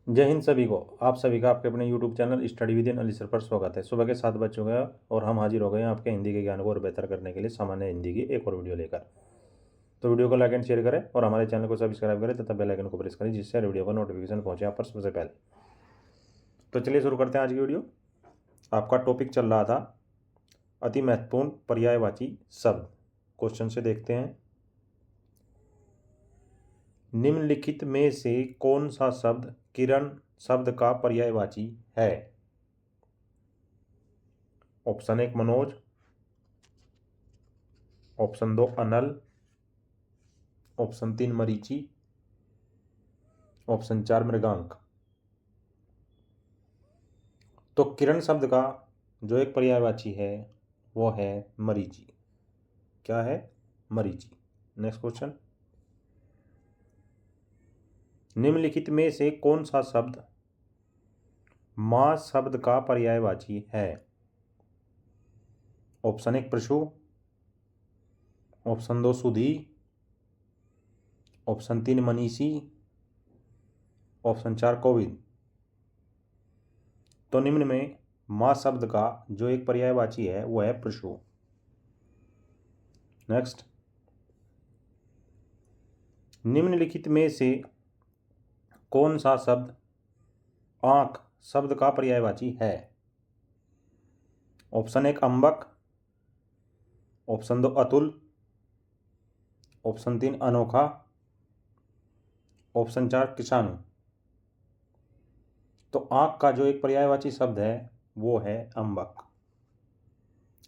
जय हिंद सभी को। आप सभी का आपके अपने YouTube channel study with in Ali sir पर स्वागत है। सुबह के 7 बज चुके हैं और हम हाजिर हो गए हैं आपके हिंदी के ज्ञान को और बेहतर करने के लिए सामान्य हिंदी की एक और वीडियो लेकर। तो वीडियो को लाइक एंड शेयर करें और हमारे चैनल को सब्सक्राइब करें तथा बेल आइकन को प्रेस करें, जिससे वीडियो का नोटिफिकेशन पहुंचे आप पर सबसे पहले। तो चलिए शुरू करते हैं आज की वीडियो। आपका टॉपिक चल रहा था अति महत्वपूर्ण पर्यायवाची शब्द। क्वेश्चन से देखते हैं, निम्नलिखित में से कौन सा शब्द किरण शब्द का पर्यायवाची है? ऑप्शन 1 मनोज, ऑप्शन 2 अनल, ऑप्शन 3 मरीचि, ऑप्शन 4 मृगांक। तो किरण शब्द का जो एक पर्यायवाची है वो है मरीचि। क्या है? मरीचि। नेक्स्ट क्वेश्चन, निम्नलिखित में से कौन सा शब्द मां शब्द का पर्यायवाची है? ऑप्शन 1 पशु, ऑप्शन 2 सुधी, ऑप्शन 3 मनीषी, ऑप्शन 4 कोविद। तो निम्न में मां शब्द का जो एक पर्यायवाची है वो है पशु। नेक्स्ट, निम्नलिखित में से कौन सा शब्द आंख शब्द का पर्यायवाची है? ऑप्शन 1 अंबक, ऑप्शन 2 अतुल, ऑप्शन 3 अनोखा, ऑप्शन 4 किसानु। तो आंख का जो एक पर्यायवाची शब्द है वो है अंबक।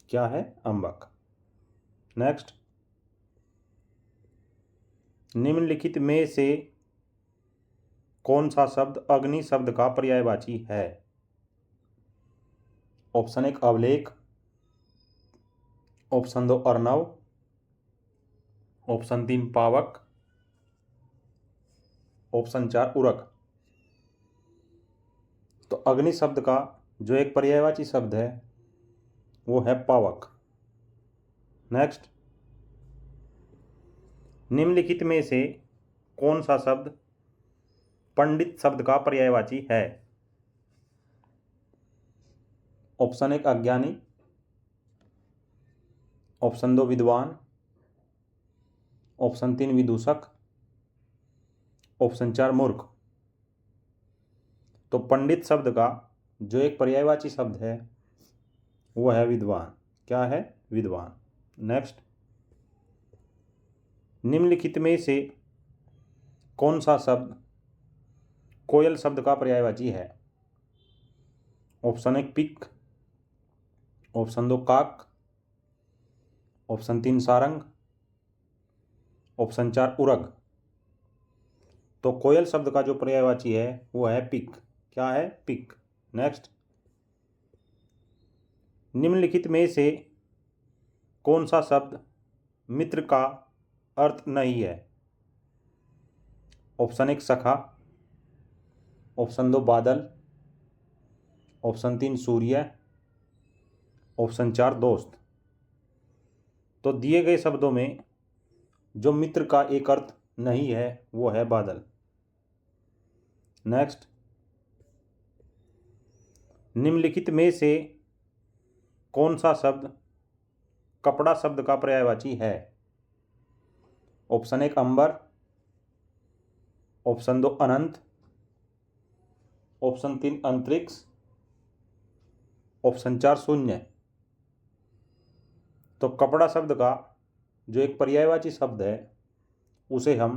क्या है? अंबक। नेक्स्ट, निम्नलिखित में से कौन सा शब्द अग्नि शब्द का पर्यायवाची है? ऑप्शन 1 अवलेख, ऑप्शन 2 अर्णव, ऑप्शन 3 पावक, ऑप्शन 4 उरक। तो अग्नि शब्द का जो एक पर्यायवाची शब्द है वो है पावक। नेक्स्ट, निम्नलिखित में से कौन सा शब्द पंडित शब्द का पर्यायवाची है? ऑप्शन 1 अज्ञानी, ऑप्शन 2 विद्वान, ऑप्शन 3 विदूषक, ऑप्शन 4 मूर्ख। तो पंडित शब्द का जो एक पर्यायवाची शब्द है वो है विद्वान। क्या है? विद्वान। नेक्स्ट, निम्नलिखित में से कौन सा शब्द कोयल शब्द का पर्यायवाची है? ऑप्शन 1 पिक, ऑप्शन 2 काक, ऑप्शन 3 सारंग, ऑप्शन 4 उरग। तो कोयल शब्द का जो पर्यायवाची है वो है पिक। क्या है? पिक। नेक्स्ट, निम्नलिखित में से कौन सा शब्द मित्र का अर्थ नहीं है? ऑप्शन 1 सखा, ऑप्शन 2 बादल, ऑप्शन 3 सूर्य, ऑप्शन 4 दोस्त। तो दिए गए शब्दों में जो मित्र का एक अर्थ नहीं है वो है बादल। नेक्स्ट, निम्नलिखित में से कौन सा शब्द कपड़ा शब्द का पर्यायवाची है? ऑप्शन 1 अंबर, ऑप्शन 2 अनंत, ऑप्शन 3 अंतरिक्ष, ऑप्शन 4 शून्य। तो कपड़ा शब्द का जो एक पर्यायवाची शब्द है उसे हम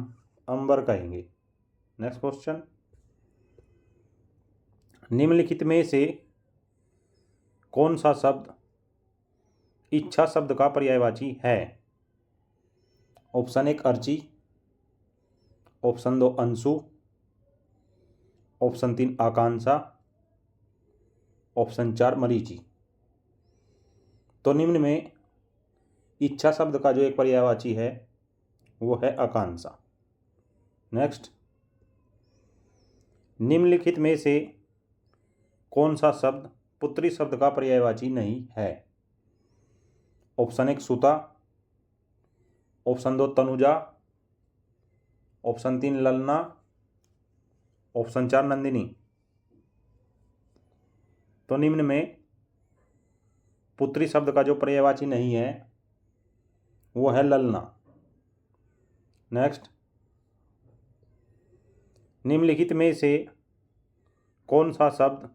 अंबर कहेंगे। नेक्स्ट क्वेश्चन, निम्नलिखित में से कौन सा शब्द इच्छा शब्द का पर्यायवाची है? Option 1 Archi, option 2 Anshu, option 3 आकांक्षा, ऑप्शन 4 मरीचि। तो निम्न में इच्छा शब्द का जो एक पर्यायवाची है वो है आकांक्षा। नेक्स्ट, निम्नलिखित में से कौन सा शब्द पुत्री शब्द का पर्यायवाची नहीं है? ऑप्शन 1 सुता, ऑप्शन 2 तनुजा, ऑप्शन 3 ललना, ऑप्शन 4 नंदिनी। तो निम्न में पुत्री शब्द का जो पर्यायवाची नहीं है वो है ललना। नेक्स्ट, निम्नलिखित में से कौन सा शब्द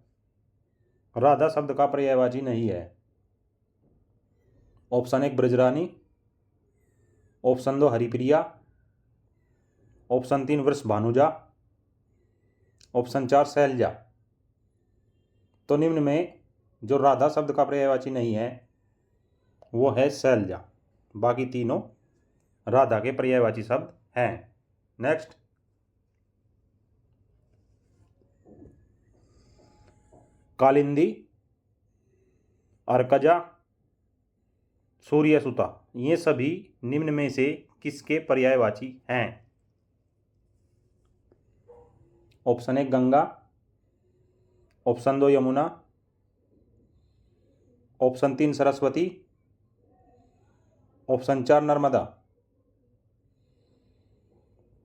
राधा शब्द का पर्यायवाची नहीं है? Option 1 Brajrani, option 2 Haripriya, option 3 वृष भानुजा, ऑप्शन 4 शैलजा। तो निम्न में जो राधा शब्द का पर्यायवाची नहीं है वो है शैलजा। बाकी तीनों राधा के पर्यायवाची शब्द हैं। नेक्स्ट, कालिंदी, अर्कजा, सूर्यसुता, ये सभी निम्न में से किसके पर्यायवाची हैं? Option 1 Ganga, option 2 Yamuna, option 3 Saraswati, option 4 Narmada.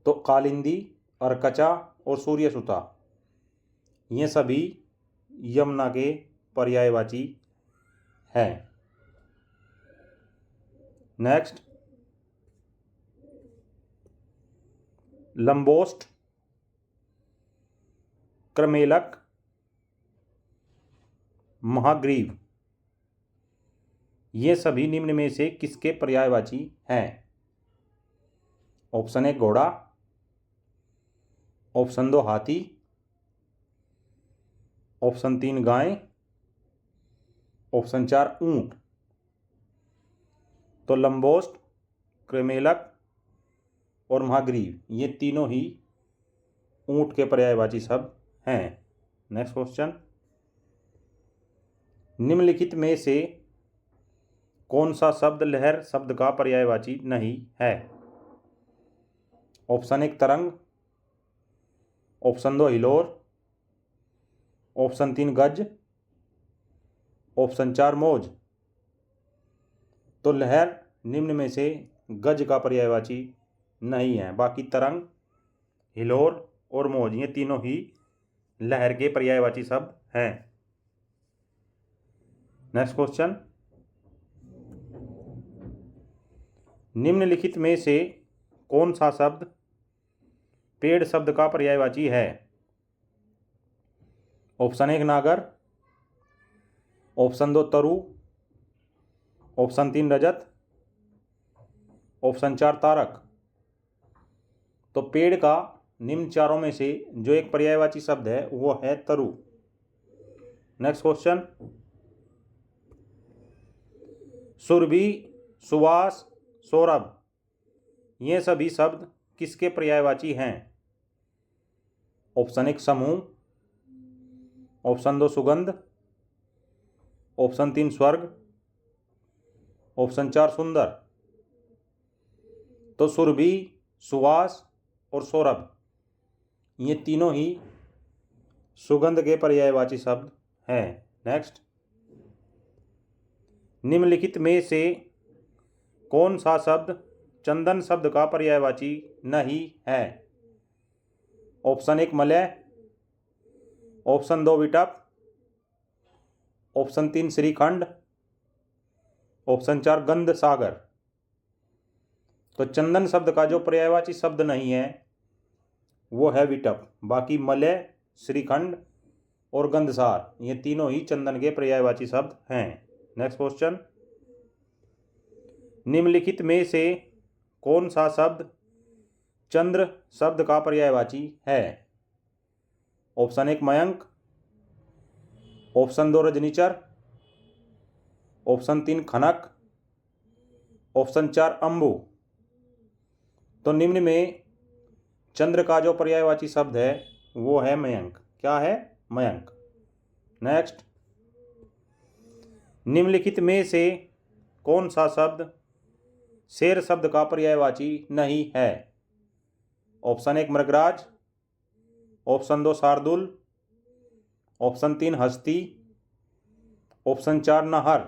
तो कालिंदी, अर्कजा और सूर्यसुता ये सभी यमुना के पर्यायवाची हैं। नेक्स्ट, लंबोष्ट, क्रमेलक, महाग्रीव, ये सभी निम्न में से किसके पर्यायवाची हैं? ऑप्शन 1 घोड़ा, ऑप्शन 2 हाथी, ऑप्शन 3 गाय, ऑप्शन 4 ऊंट। तो लंबोष्ट, क्रमेलक और महाग्रीव ये तीनों ही ऊंट के पर्यायवाची शब्द हैं। नेक्स्ट क्वेश्चन, निम्नलिखित में से कौन सा शब्द लहर शब्द का पर्यायवाची नहीं है? ऑप्शन 1 तरंग, ऑप्शन 2 हिलोर, ऑप्शन 3 गज, ऑप्शन 4 मौज। तो लहर निम्न में से गज का पर्यायवाची नहीं है। बाकी तरंग, हिलोर और मौज ये तीनों ही लहर के पर्यायवाची शब्द हैं। नेक्स्ट क्वेश्चन, निम्नलिखित में से कौन सा शब्द पेड़ शब्द का पर्यायवाची है? ऑप्शन 1 नागर, ऑप्शन 2 तरु, ऑप्शन 3 रजत, ऑप्शन 4 तारक। तो पेड़ का निम्न चारों में से जो एक पर्यायवाची शब्द है वो है तरु। नेक्स्ट क्वेश्चन, सुरभि, सुवास, सौरभ ये सभी शब्द किसके पर्यायवाची हैं? ऑप्शन 1 समूह, ऑप्शन 2 सुगंध, ऑप्शन 3 स्वर्ग, ऑप्शन 4 सुंदर। तो सुरभि, सुवास और सौरभ ये तीनों ही सुगंध के पर्यायवाची शब्द हैं। नेक्स्ट, निम्नलिखित में से कौन सा शब्द चंदन शब्द का पर्यायवाची नहीं है? ऑप्शन 1 मलय, ऑप्शन 2 विटप, ऑप्शन 3 श्रीखंड, ऑप्शन 4 गंध सागर। तो चंदन शब्द का जो पर्यायवाची शब्द नहीं है वो है विटप। बाकी मलय, श्रीखंड और गंधसार ये तीनों ही चंदन के पर्यायवाची शब्द हैं। नेक्स्ट क्वेश्चन, निम्नलिखित में से कौन सा शब्द चंद्र शब्द का पर्यायवाची है? ऑप्शन 1 मयंक, ऑप्शन 2 रजनीचर, ऑप्शन 3 खनक, ऑप्शन 4 अंबु। तो निम्न में चंद्र का जो पर्यायवाची शब्द है वो है मयंक। क्या है? मयंक। नेक्स्ट, निम्नलिखित में से कौन सा शब्द शेर शब्द का पर्यायवाची नहीं है? ऑप्शन 1 मृगराज, ऑप्शन 2 शार्दुल, ऑप्शन 3 हस्ती, ऑप्शन 4 नाहर।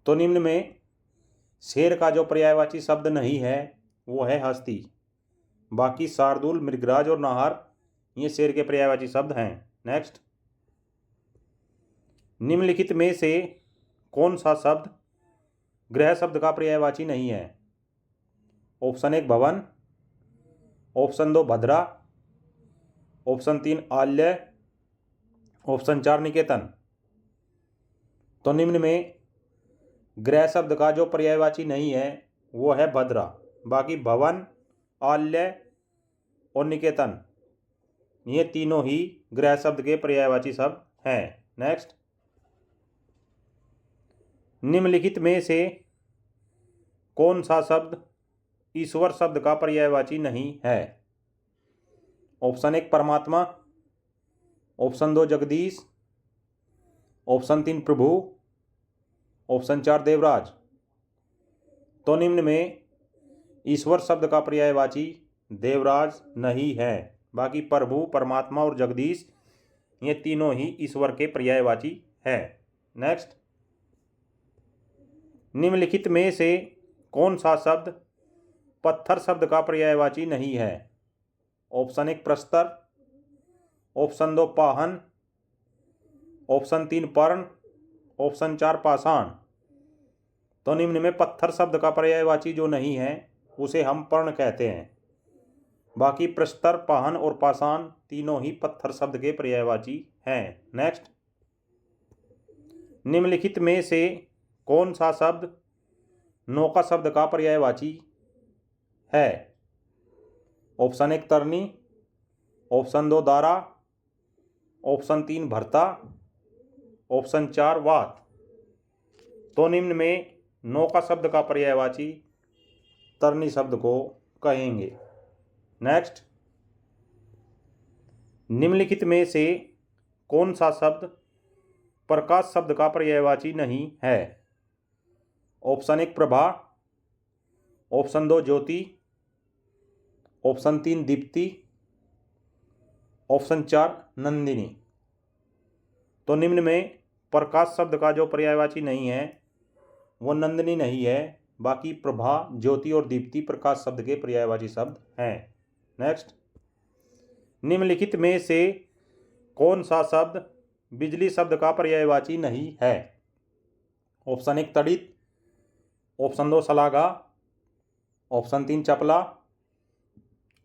तो निम्न में शेर का जो पर्यायवाची शब्द नहीं है वो है हस्ती। बाकी शार्दुल, मृगराज और नाहर ये शेर के पर्यायवाची शब्द हैं। नेक्स्ट, निम्नलिखित में से कौन सा शब्द गृह शब्द का पर्यायवाची नहीं है? ऑप्शन 1 भवन, ऑप्शन 2 भद्रा, ऑप्शन 3 आल्य, ऑप्शन 4 निकेतन। तो निम्न में गृह शब्द का जो पर्यायवाची नहीं है वो है भद्रा। बाकी भवन, आल्य और निकेतन ये तीनों ही गृह शब्द के पर्यायवाची शब्द हैं। नेक्स्ट, निम्नलिखित में से कौन सा शब्द ईश्वर शब्द का पर्यायवाची नहीं है? ऑप्शन 1 परमात्मा, ऑप्शन 2 जगदीश, ऑप्शन 3 प्रभु, ऑप्शन 4 देवराज। तो निम्न में ईश्वर शब्द का पर्यायवाची देवराज नहीं है। बाकी प्रभु, परमात्मा और जगदीश ये तीनों ही ईश्वर के पर्यायवाची है। नेक्स्ट, निम्नलिखित में से कौन सा शब्द पत्थर शब्द का पर्यायवाची नहीं है? ऑप्शन 1 प्रस्तर, ऑप्शन 2 पाहन, ऑप्शन 3 पर्ण, ऑप्शन 4 पाषाण। तो निम्न में पत्थर शब्द का पर्यायवाची जो नहीं है उसे हम पर्ण कहते हैं। बाकी प्रस्तर, पाहन और पाषाण तीनों ही पत्थर शब्द के पर्यायवाची हैं। नेक्स्ट, निम्नलिखित में से कौन सा शब्द नौका शब्द का पर्यायवाची है? ऑप्शन 1 तरनी, ऑप्शन 2 दारा, ऑप्शन 3 भरता, ऑप्शन 4 वात। तो निम्न में नौका शब्द का पर्यायवाची तरनी शब्द को कहेंगे। नेक्स्ट, निम्नलिखित में से कौन सा शब्द प्रकाश शब्द का पर्यायवाची नहीं है? ऑप्शन 1 प्रभा, ऑप्शन 2 ज्योति, ऑप्शन 3 दीप्ति, ऑप्शन 4 नंदिनी। तो निम्न में प्रकाश शब्द का जो पर्यायवाची नहीं है वो नंदिनी नहीं है। बाकी प्रभा, ज्योति और दीप्ति प्रकाश शब्द के पर्यायवाची शब्द हैं। नेक्स्ट, निम्नलिखित में से कौन सा शब्द बिजली शब्द का पर्यायवाची नहीं है? ऑप्शन 1 तड़ित, ऑप्शन 2 शलाघा, ऑप्शन 3 चपला,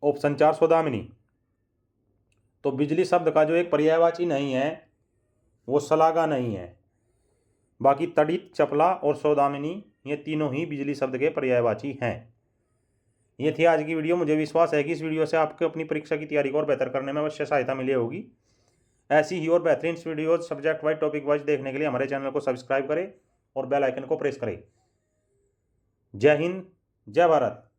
ऑप्शन 4 सौदामिनी। तो बिजली शब्द का जो एक पर्यायवाची नहीं है वो शलाघा नहीं है। बाकी तड़ित, चपला और सौदामिनी ये तीनों ही बिजली शब्द के पर्यायवाची हैं। ये थी आज की वीडियो। मुझे विश्वास है कि इस वीडियो से आपको अपनी परीक्षा की तैयारी को और बेहतर करने में अवश्य सहायता मिली होगी। ऐसी ही और बेहतरीन video subject wise, topic wise देखने के लिए हमारे चैनल को सब्सक्राइब करें और बेल आइकन को प्रेस करें। जय हिंद, जय भारत।